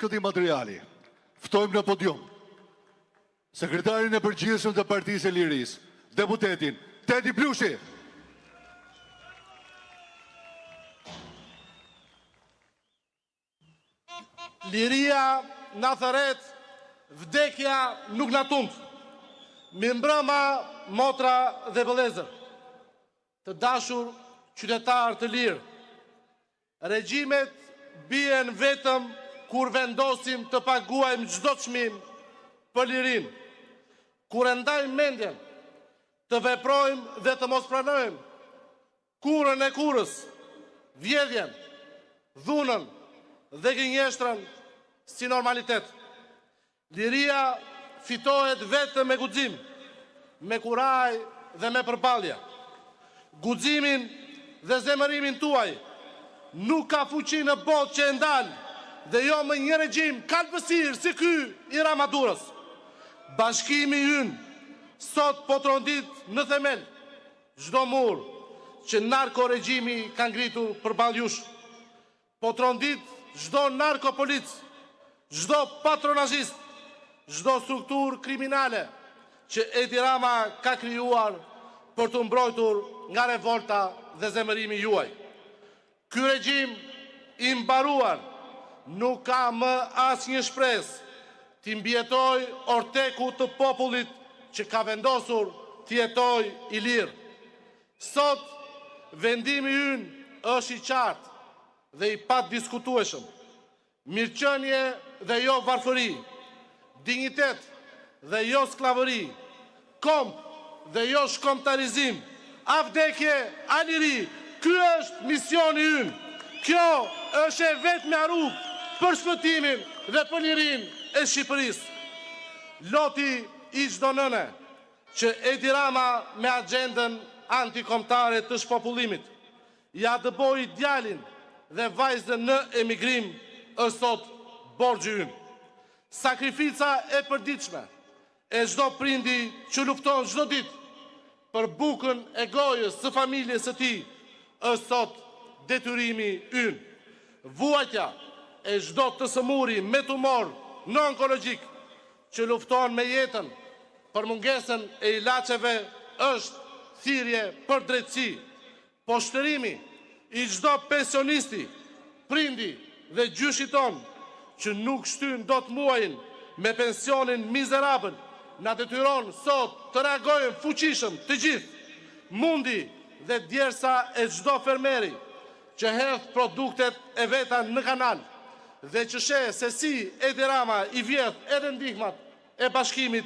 këtij materiali, ftojmë në podium sekretarin e përgjithshëm të Partisë së Lirisë, deputetin Tedi Plushi. Liria na thërret, vdekja nuk na tund. Mi mbrëma, motra dhe vëllezër, të dashur qytetar të lirë, regjimet bien vetëm kur vendosim të paguajmë çdo çmim për lirinë, kur e ndajmë mendjen të veprojmë dhe të mos pranojmë kurrën e kurrës, vjedhjen, dhunën dhe gënjeshtrën si normalitet. Liria fitohet vetëm me guxim, me kuraj dhe me përballje. Guximin dhe zemërimin tuaj nuk ka fuqi në botë që e ndal dhe jo më një regjim kalpësir si ky i Ramadurës. Bashkimi ynë sot po trondit në themel çdo mur që narko-regjimi ka ngritur përballë jush. Po trondit çdo narkopolic, çdo patronazhist, çdo strukturë kriminale që Edi Rama ka krijuar për të mbrojtur nga revolta dhe zemërimi juaj. Ky regjim i mbaruar nuk ka më asnjë shpresë t'i mbjetoj orteku të popullit që ka vendosur t'i jetoj i lirë. Sot, vendimi ynë është i qartë dhe i padiskutueshëm. Mirëqenie dhe jo varfëri, dignitet dhe jo sklavëri, komp dhe jo shkombtarizim, a vdekje, a liri, ky është misioni ynë. Kjo është e vetmja rrugë për shpëtimin dhe për lirinë e Shqipërisë. Loti i çdo nëne që Edi Rama me agjendën antikombëtare të shpopullimit ja dëboi djalin dhe vajzën në emigrim është sot borxhi ynë. Sakrifica e përditshme e çdo prindi që lufton çdo ditë për bukën e gojës së familjes së tij është sot detyrimi ynë. Vuajtja e çdo të sëmuri me tumor në onkologjik që lufton me jetën për mungesën e ilaçeve është thirrje për drejtësi. Poshtërimi i çdo pensionisti, prindi dhe gjyshi ton që nuk shtyn dot muajin me pensionin mizerabël na detyron sot të reagojmë fuqishëm të gjithë, mundi dhe djersa e çdo fermeri që hedh produktet e veta në kanal dhe që sheh se si Edi Rama i vjedh edhe ndihmat e Bashkimit